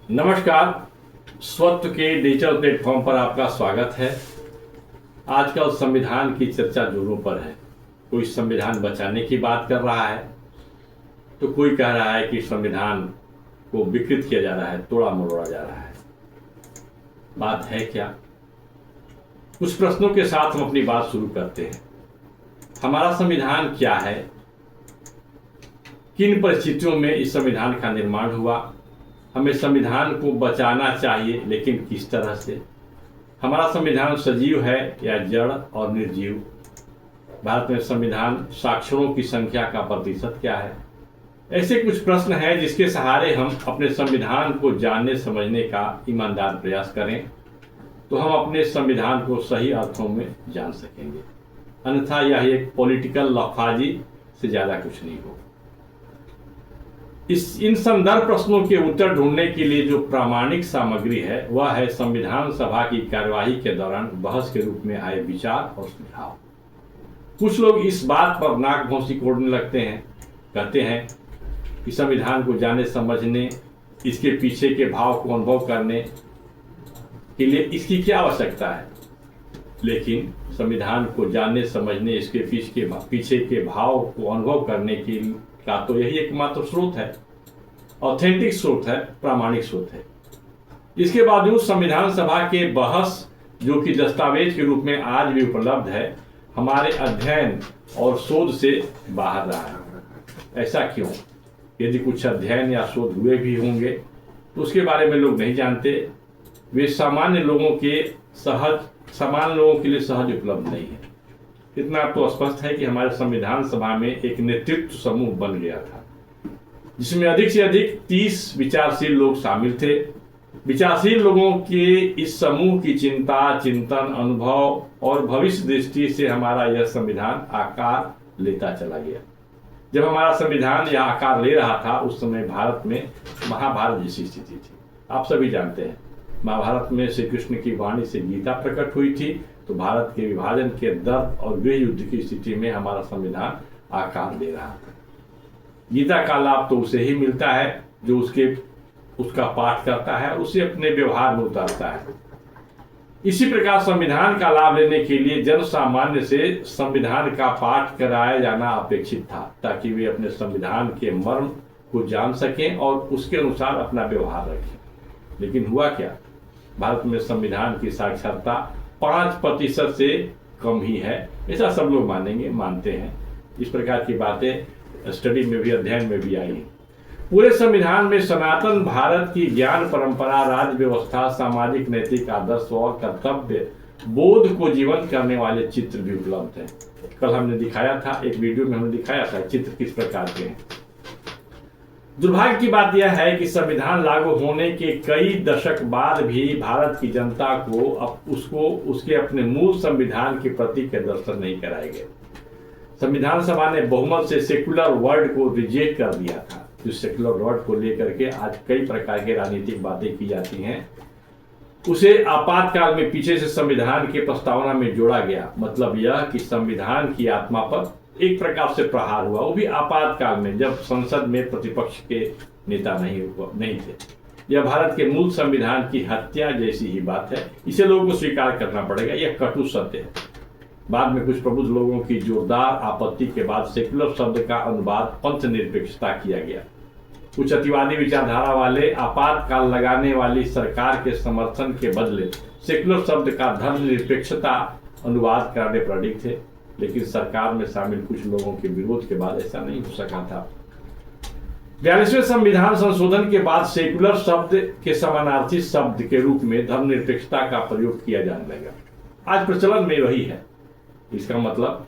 नमस्कार। स्वत्व के डिजिटल प्लेटफॉर्म पर आपका स्वागत है। आजकल संविधान की चर्चा जोरों पर है। कोई संविधान बचाने की बात कर रहा है तो कोई कह रहा है कि संविधान को विकृत किया जा रहा है, तोड़ा मरोड़ा जा रहा है। बात है क्या? कुछ प्रश्नों के साथ हम अपनी बात शुरू करते हैं। हमारा संविधान क्या है? किन परिस्थितियों में इस संविधान का निर्माण हुआ? हमें संविधान को बचाना चाहिए, लेकिन किस तरह से? हमारा संविधान सजीव है या जड़ और निर्जीव? भारत में संविधान साक्षरों की संख्या का प्रतिशत क्या है? ऐसे कुछ प्रश्न हैं जिसके सहारे हम अपने संविधान को जानने समझने का ईमानदार प्रयास करें तो हम अपने संविधान को सही अर्थों में जान सकेंगे। अन्यथा यह एक पॉलिटिकल लफाजी से ज्यादा कुछ नहीं होगा। इन संदर्भ प्रश्नों के उत्तर ढूंढने के लिए जो प्रामाणिक सामग्री है वह है संविधान सभा की कार्यवाही के दौरान बहस के रूप में आए विचार और सुझाव। कुछ लोग इस बात पर नाक भौंसी कोड़ने लगते हैं, कहते हैं कि संविधान को जानने समझने, इसके पीछे के भाव को अनुभव करने के लिए इसकी क्या आवश्यकता है। लेकिन संविधान को जानने समझने, इसके पीछे के भाव को अनुभव करने का तो यही एकमात्र स्रोत है, ऑथेंटिक स्रोत है, प्रामाणिक स्रोत है। इसके बावजूद संविधान सभा के बहस, जो कि दस्तावेज के रूप में आज भी उपलब्ध है, हमारे अध्ययन और शोध से बाहर रहा है। ऐसा क्यों? यदि कुछ अध्ययन या शोध हुए भी होंगे तो उसके बारे में लोग नहीं जानते। वे सामान्य लोगों के लिए सहज उपलब्ध नहीं है। इतना तो स्पष्ट है कि हमारे संविधान सभा में एक नेतृत्व समूह बन गया था जिसमें अधिक से अधिक 30 विचारशील लोग शामिल थे। विचारशील लोगों के इस समूह की चिंता, चिंतन, अनुभव और भविष्य दृष्टि से हमारा यह संविधान आकार लेता चला गया। जब हमारा संविधान यह आकार ले रहा था उस समय भारत में महाभारत जैसी स्थिति थी। आप सभी जानते हैं, महाभारत में श्री कृष्ण की वाणी से गीता प्रकट हुई थी, तो भारत के विभाजन के दर्द और गृह युद्ध की स्थिति में हमारा संविधान आकार ले रहा था। गीता का लाभ तो उसे ही मिलता है जो उसका पाठ करता है, उसे अपने व्यवहार में उतारता है। इसी प्रकार संविधान का लाभ लेने के लिए जन सामान्य से संविधान का पाठ कराया जाना अपेक्षित था, ताकि वे अपने संविधान के मर्म को जान सकें और उसके अनुसार अपना व्यवहार रखें। लेकिन हुआ क्या? भारत में संविधान की साक्षरता 5% से कम ही है। ऐसा सब लोग मानते हैं। इस प्रकार की बातें स्टडी में भी, अध्ययन में भी आई हैं। पूरे संविधान में सनातन भारत की ज्ञान परंपरा, राज्य व्यवस्था, सामाजिक नैतिक आदर्श और कर्तव्य बोध को जीवंत करने वाले चित्र भी उपलब्ध हैं। कल हमने दिखाया था, एक वीडियो में हमने दिखाया था चित्र किस प्रकार के हैं। दुर्भाग्य की बात यह है कि संविधान लागू होने के कई दशक बाद भी भारत की जनता को उसके अपने मूल संविधान के प्रति के दर्शन नहीं कराए गए। संविधान सभा ने बहुमत से सेकुलर वर्ड को रिजेक्ट कर दिया था। इस सेकुलर वर्ड को लेकर के आज कई प्रकार की राजनीतिक बातें की जाती हैं। उसे आपातकाल में पीछे से संविधान के प्रस्तावना में जोड़ा गया। मतलब यह कि संविधान की आत्मा पर एक प्रकार से प्रहार हुआ, वो भी आपातकाल में, जब संसद में प्रतिपक्ष के नेता नहीं थे। यह भारत के मूल संविधान की हत्या जैसी ही बात है। इसे लोगों को स्वीकार करना पड़ेगा, यह कटु सत्य है। बाद में कुछ प्रबुद्ध लोगों की जोरदार आपत्ति के बाद सेकुलर शब्द का अनुवाद पंथ निरपेक्षता किया गया। कुछ अतिवादी विचारधारा वाले आपातकाल लगाने वाली सरकार के समर्थन के बदले सेकुलर शब्द का धर्मनिरपेक्षता अनुवाद करने पर अडिग थे। लेकिन सरकार में शामिल कुछ लोगों के विरोध के बाद ऐसा नहीं हो सका था। 42वें संविधान संशोधन के बाद सेकुलर शब्द के समानार्थी शब्द के रूप में धर्मनिरपेक्षता का प्रयोग किया जाने लगा। आज प्रचलन में वही है। इसका मतलब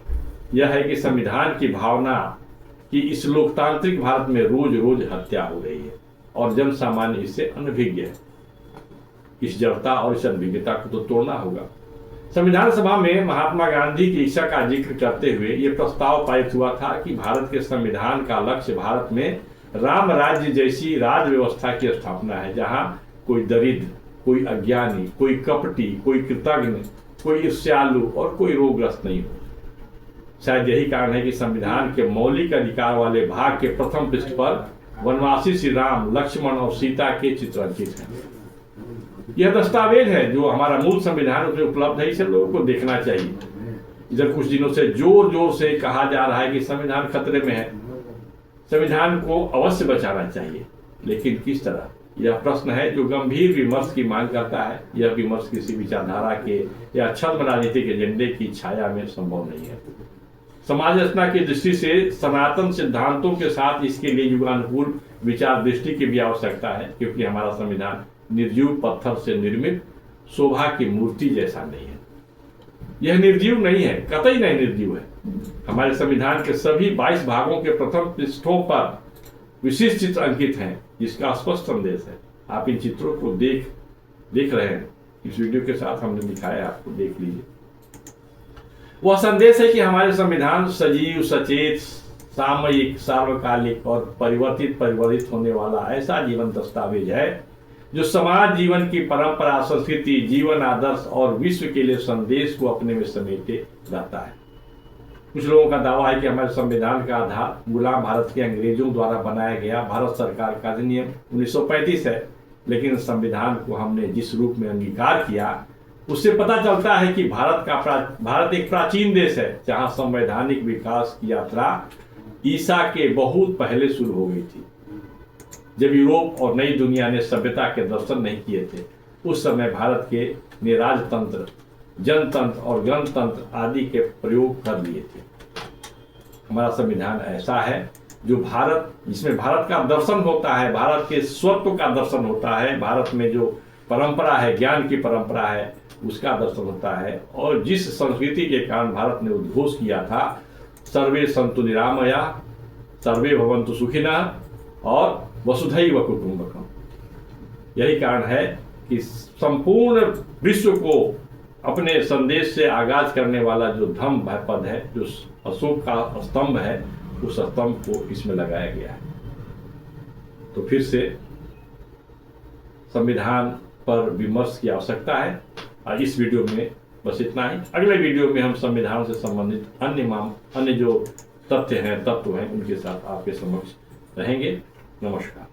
यह है कि संविधान की भावना कि इस लोकतांत्रिक भारत में रोज रोज हत्या हो रही है और जन सामान्य इससे अनभिज्ञ है। इस जड़ता और इस अनभिज्ञता को तो तोड़ना होगा। संविधान सभा में महात्मा गांधी की इच्छा का जिक्र करते हुए यह प्रस्ताव पारित हुआ था कि भारत के संविधान का लक्ष्य भारत में राम राज्य जैसी राज व्यवस्था की स्थापना है, जहां कोई दरिद्र, कोई अज्ञानी, कोई कपटी, कोई कृतज्ञ, कोई ईर्ष्यालु और कोई रोगग्रस्त नहीं हो। शायद यही कारण है कि संविधान के मौलिक अधिकार वाले भाग के प्रथम पृष्ठ पर वनवासी श्री राम, लक्ष्मण और सीता के चित्र अंकित हैं। यह दस्तावेज है जो हमारा मूल संविधान उसमें उपलब्ध है, इसे लोगों को देखना चाहिए। इधर कुछ दिनों से जोर जोर से कहा जा रहा है कि संविधान खतरे में है, संविधान को अवश्य बचाना चाहिए, लेकिन किस तरह? यह प्रश्न है जो गंभीर विमर्श की मांग करता है। यह विमर्श किसी विचारधारा के या छद्म राजनीतिक एजेंडे की छाया में संभव नहीं है। समाज रचना की दृष्टि से सनातन सिद्धांतों के साथ इसके लिए युगानुकूल विचार दृष्टि की भी आवश्यकता है, क्योंकि हमारा संविधान निर्जीव पत्थर से निर्मित शोभा की मूर्ति जैसा नहीं है। यह निर्जीव नहीं है, कतई नहीं निर्जीव है। हमारे संविधान के सभी 22 भागों के प्रथम पृष्ठों पर विशिष्ट चित्र अंकित हैं, जिसका स्पष्ट संदेश है। आप इन चित्रों को देख रहे हैं, इस वीडियो के साथ हमने दिखाया, आपको देख लीजिए। वह संदेश है कि हमारे संविधान सजीव, सचेत, सामयिक, सार्वकालिक और परिवर्तित होने वाला ऐसा जीवन दस्तावेज है जो समाज जीवन की परंपरा, संस्कृति, जीवन आदर्श और विश्व के लिए संदेश को अपने में समेटे रहता है। कुछ लोगों का दावा है कि हमारे संविधान का आधार गुलाम भारत के अंग्रेजों द्वारा बनाया गया भारत सरकार का अधिनियम 1935 है, लेकिन संविधान को हमने जिस रूप में अंगीकार किया उससे पता चलता है कि भारत एक प्राचीन देश है, जहां संवैधानिक विकास की यात्रा ईसा के बहुत पहले शुरू हो गई थी। जब यूरोप और नई दुनिया ने सभ्यता के दर्शन नहीं किए थे, उस समय भारत के ने राजतंत्र, जनतंत्र और गणतंत्र आदि के प्रयोग कर लिए थे। हमारा संविधान ऐसा है जिसमें भारत का दर्शन होता है, भारत के स्वत्व का दर्शन होता है, भारत में जो परंपरा है, ज्ञान की परंपरा है, उसका दर्शन होता है। और जिस संस्कृति के कारण भारत ने उद्घोष किया था, सर्वे सन्तु निरामया, सर्वे भवन्तु सुखिनः और वसुधैव कुटुम्बकम। यही कारण है कि संपूर्ण विश्व को अपने संदेश से आगाज करने वाला जो धम्म पद है, जो अशोक का स्तंभ है, उस स्तंभ को इसमें लगाया गया है। तो फिर से संविधान पर विमर्श की आवश्यकता है। और इस वीडियो में बस इतना ही। अगले वीडियो में हम संविधान से संबंधित अन्य जो तथ्य हैं, तत्व हैं, उनके साथ आपके समक्ष रहेंगे। नमस्कार।